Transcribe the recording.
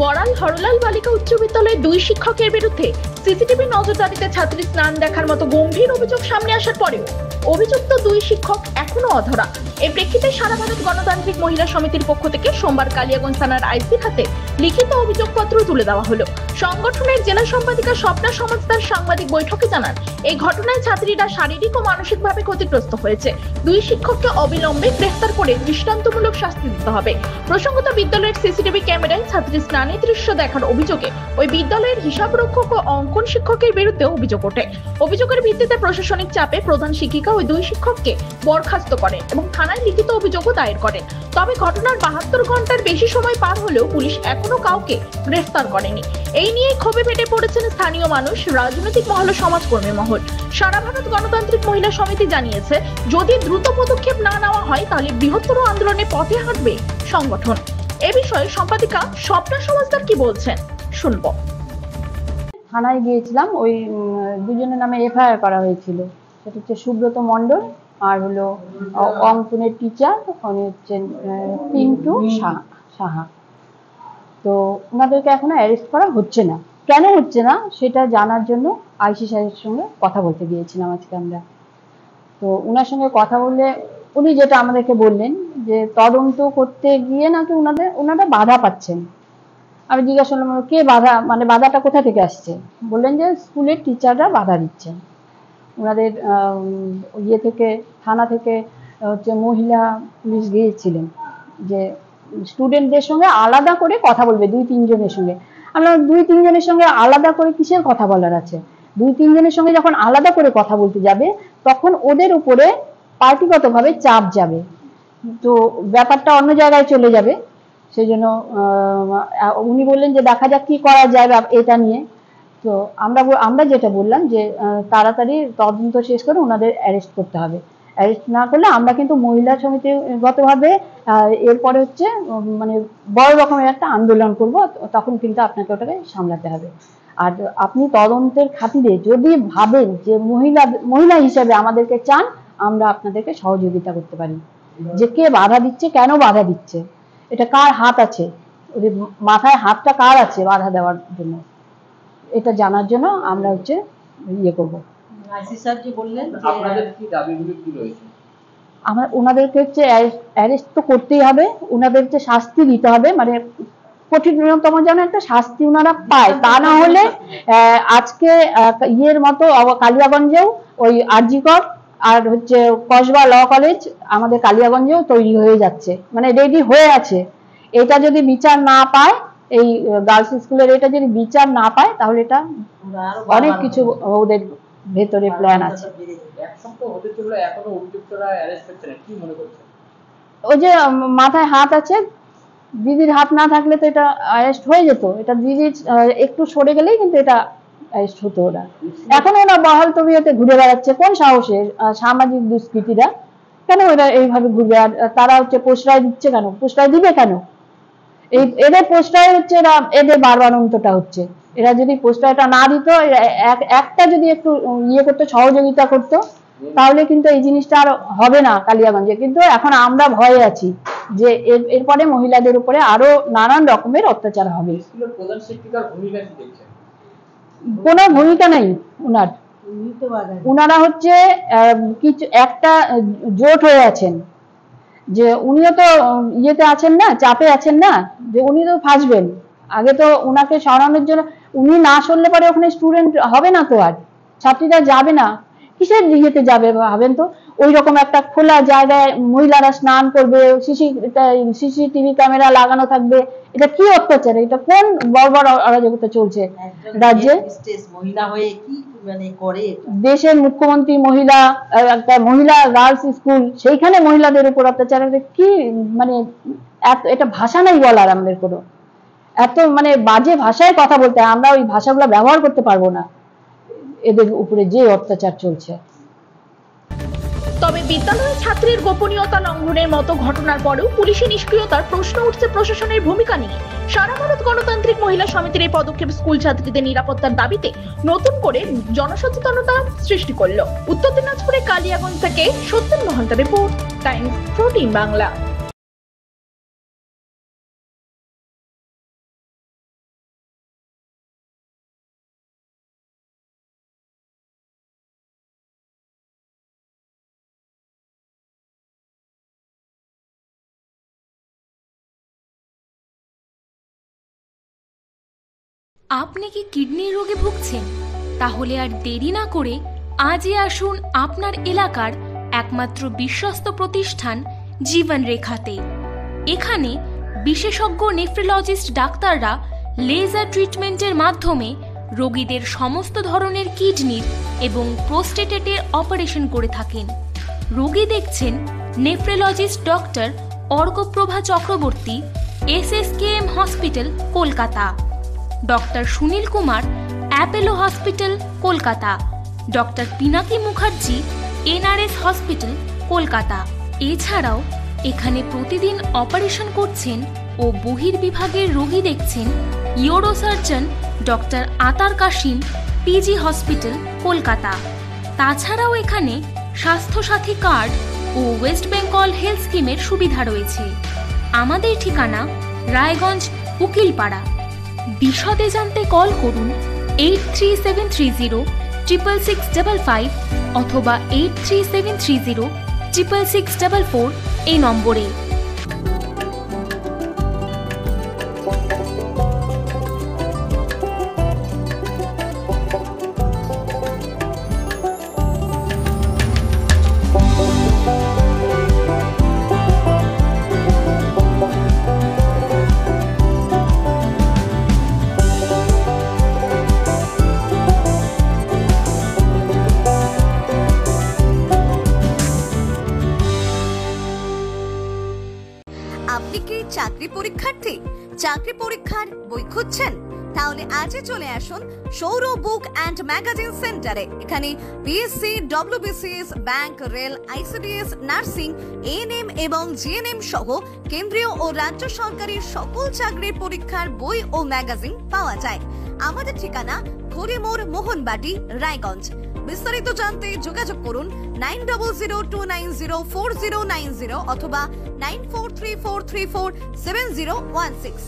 বড়াল হরলাল বালিকা উচ্চ বিদ্যালয়ের দুই শিক্ষকের বিরুদ্ধে সিসিটিভি নজরদারিতে ছাত্রী স্নান দেখার মতো গম্ভীর অভিযোগ সামনে আসার পরেও অভিযুক্ত দুই শিক্ষক এখনো অধরা। এই প্রেক্ষিতে সারা ভারত গণতান্ত্রিক মহিলা সমিতির পক্ষ থেকে সোমবার কালিয়াগঞ্জ থানার আইসির হাতে লিখিত অভিযোগপত্র তুলে দেওয়া হলো। সংগঠনের জেলা সম্পাদিকা স্বপ্না সমাজদার সাংবাদিক বৈঠকে জানান, এই ঘটনায় ছাত্রীরা শারীরিক ও মানসিকভাবে ক্ষতিগ্রস্ত হয়েছে। দুই শিক্ষককে অবিলম্বে গ্রেফতার করে দৃষ্টান্তমূলক শাস্তি দিতে হবে। প্রসঙ্গত, বিদ্যালয়ের সিসিটিভি ক্যামেরায় ছাত্রী স্নানের দৃশ্য দেখার অভিযোগে ওই বিদ্যালয়ের হিসাবরক্ষক ও অঙ্কন শিক্ষকের বিরুদ্ধে অভিযোগ ওঠে। অভিযোগের ভিত্তিতে প্রশাসনিক চাপে প্রধান শিক্ষিকা ওই দুই শিক্ষককে বরখাস্ত করেন এবং থানায় লিখিত অভিযোগও দায়ের করেন। তবে ঘটনার 72 ঘন্টার বেশি সময় পার হলেও পুলিশ এখনো কাউকে গ্রেফতার করেনি। এই নিয়ে ক্ষোভে ফেটে পড়েছেন স্থানীয় মানুষ, রাজনৈতিক মহল, সমাজকর্মী মহল। সারা ভারত গণতান্ত্রিক মহিলা সমিতি জানিয়েছে, যদি দ্রুত পদক্ষেপ না নেওয়া হয় তাহলে বৃহত্তর আন্দোলনে পথে হাঁটবে সংগঠন। এ বিষয়ে সম্পাদিকা স্বপ্না সমাজদার কি বলছেন শুনবো। থানায় গিয়েছিলাম, ওই দুজনের নামে এফআইআর করা হয়েছিল। সেটা হচ্ছে সুব্রত মণ্ডল আর হলো অঙ্কনের টিচার, উনি হচ্ছেন পিন্টু সাহা। তো ওনাদেরকে এখনো অ্যারেস্ট করা হচ্ছে না। কেন হচ্ছে না সেটা জানার জন্য আইসি সাহেবের সঙ্গে কথা বলতে গিয়েছিলাম আজকে আমরা। তো ওনার সঙ্গে কথা বললে উনি যেটা আমাদেরকে বললেন যে তদন্ত করতে গিয়ে নাকি ওনারা বাধা পাচ্ছেন। আমি জিজ্ঞাসা করলাম, কে বাধা, মানে বাধাটা কোথা থেকে আসছে? বললেন যে স্কুলের টিচাররা বাধা দিচ্ছেন। ওনাদের ইয়ে থেকে, থানা থেকে হচ্ছে মহিলা পুলিশ গিয়েছিলেন যে স্টুডেন্টদের সঙ্গে আলাদা করে কথা বলবে, 2-3 জনের সঙ্গে। আমরা 2-3 জনের সঙ্গে আলাদা করে কিসের কথা বলার আছে? 2-3 জনের সঙ্গে যখন আলাদা করে কথা বলতে যাবে তখন ওদের উপরে পার্টিগতভাবে চাপ যাবে, তো ব্যাপারটা অন্য জায়গায় চলে যাবে। সেই জন্য উনি বললেন যে দেখা যাক কি করা যায় এটা নিয়ে। তো আমরা যেটা বললাম যে তাড়াতাড়ি তদন্ত শেষ করে ওনাদের অ্যারেস্ট করতে হবে। অ্যারেস্ট না করলে আমরা কিন্তু মহিলা সমিতিগতভাবে এরপরে হচ্ছে মানে বড় রকমের একটা আন্দোলন করব, তখন কিন্তু আপনাকে ওটাকে সামলাতে হবে। আর আপনি তদন্তের খাতিরে যদি ভাবেন যে মহিলা হিসেবে আমাদেরকে চান, আমরা আপনাদেরকে সহযোগিতা করতে পারি। যে কে বাধা দিচ্ছে, কেন বাধা দিচ্ছে, এটা কার হাত আছে, ওদের মাথায় হাতটা কার আছে বাধা দেওয়ার জন্য, এটা জানার জন্য আমরা হচ্ছে ইয়ে করবো। ওনাদেরকে হচ্ছে অ্যারেস্ট তো করতেই হবে, ওনাদেরকে শাস্তি দিতে হবে, মানে কঠিনতম যেন একটা শাস্তি ওনারা পায়। তা না হলে আজকে ইয়ের মতো কালিয়াগঞ্জেও ওই আরজিকর আর হচ্ছে কসবা ল কলেজ আমাদের কালিয়াগঞ্জেও তৈরি হয়ে যাচ্ছে, মানে রেডি হয়ে আছে। এটা যদি বিচার না পায়, এই গার্লস স্কুলের এটা যদি বিচার না পায়, তাহলে এটা অনেক কিছু ওদের ভেতরে প্ল্যান আছে। ওই যে মাথায় হাত আছে, দিদির হাত না থাকলে তো এটা অ্যারেস্ট হয়ে যেত। এটা দিদির একটু সরে গেলেই কিন্তু এটা অ্যারেস্ট হতো। ওরা এখন ওরা বহাল তবিয়তে ঘুরে বেড়াচ্ছে। কোন সাহসে সামাজিক দুষ্কৃতীরা কেন ওরা এইভাবে ঘুরবে? আর তারা হচ্ছে প্রশ্রয় দিচ্ছে কেন? প্রশ্রয় দিবে কেন? এদের প্রশ্রয় হচ্ছে এদের বারবারন্তটা হচ্ছে। এরা যদি প্রশ্রয়টা না দিত, একটা যদি একটু ইয়ে করতো, সহযোগিতা করতো, তাহলে কিন্তু এই জিনিসটা আর হবে না কালিয়াগঞ্জে। কিন্তু এখন আমরা ভয়ে আছি যে এরপরে মহিলাদের উপরে আরো নানান রকমের অত্যাচার হবে। কোনো ভূমিকা নেই ওনার। ওনারা হচ্ছে কিছু একটা জোট হয়ে আছেন যে উনিও তো ইয়েতে আছেন না, চাপে আছেন না, যে উনি তো ফাঁসবেন। আগে তো ওনাকে সরানোর জন্য, উনি না সরলে পরে ওখানে স্টুডেন্ট হবে না, তো আর ছাত্রীরা যাবে না। কিসের ইয়েতে যাবে ভাবেন তো? ওই রকম একটা খোলা জায়গায় মহিলারা স্নান করবে, সিসিটিভি ক্যামেরা লাগানো থাকবে। এটা কি অত্যাচার? এটা কোন বর্বর অরাজকতা চলছে রাজ্যে? দেশের মুখ্যমন্ত্রী মহিলা, একটা মহিলা গার্লস স্কুল, সেইখানে মহিলাদের উপর অত্যাচার, কি মানে এটা ভাষা নাই বলার আমাদের কোনো। এত মানে বাজে ভাষায় কথা বলতে, আমরা ওই ভাষাগুলো ব্যবহার করতে পারবো না এদের উপরে যে অত্যাচার চলছে। তবে বিদ্যালয়ের ছাত্রীর গোপনীয়তা লঙ্ঘনের মতো ঘটনার পরেও পুলিশি নিষ্ক্রিয়তার প্রশ্ন উঠছে প্রশাসনের ভূমিকা নিয়ে। সারা ভারত গণতান্ত্রিক মহিলা সমিতির এই পদক্ষেপ স্কুল ছাত্রীদের নিরাপত্তার দাবিতে নতুন করে জনসচেতনতা সৃষ্টি করল। উত্তর দিনাজপুরের কালিয়াগঞ্জ থেকে সত্যেন মহান্তের রিপোর্ট, টাইমস 14 বাংলা। আপনি কি কিডনির রোগে ভুগছেন? তাহলে আর দেরি না করে আজই আসুন আপনার এলাকার একমাত্র বিশ্বস্ত প্রতিষ্ঠান জীবন রেখাতে। এখানে বিশেষজ্ঞ নেফ্রোলজিস্ট ডাক্তাররা লেজার ট্রিটমেন্টের মাধ্যমে রোগীদের সমস্ত ধরনের কিডনির এবং প্রোস্টেটেটের অপারেশন করে থাকেন। রোগী দেখছেন nephrologist doctor Arkaprava Chakraborty, SSKM hospital, Kolkata. Doctor Sunil Kumar, Apollo hospital, Kolkata. Doctor Pinaki Mukherjee, NRS hospital, Kolkata. এছাড়াও এখানে প্রতিদিন অপারেশন করছেন ও বহির্বিভাগের রোগী দেখছেন ইউরোসার্জন ডক্টর আতার কাশিম, PG হসপিটাল, কলকাতা। তাছাড়াও এখানে স্বাস্থ্যসাথী কার্ড ও ওয়েস্ট বেঙ্গল হেলথ স্কিমের সুবিধা রয়েছে। আমাদের ঠিকানা রায়গঞ্জ, উকিলপাড়া। বিশদে জানতে কল করুন 8373066655 অথবা 8373066644 এই নম্বরে। আপনি কি চাকরি পরীক্ষার্থী? চাকরি পরীক্ষার বই খুঁজছেন? তাহলে আজই চলে আসুন সৌরভ বুক অ্যান্ড ম্যাগাজিন সেন্টারে। এখানে BSc, WBCS, bank, rail, ICDS, nursing, ANM এবং GNM সহ কেন্দ্রীয় ও রাজ্য সরকারি সকল চাকরির পরীক্ষার বই ও ম্যাগাজিন পাওয়া যায়। আমাদের ঠিকানা ঘড়িমোড়, মোহনবাটি, রায়গঞ্জ। বিস্তারিত জানতে যোগাযোগ করুন 9002904090 অথবা 9434347016।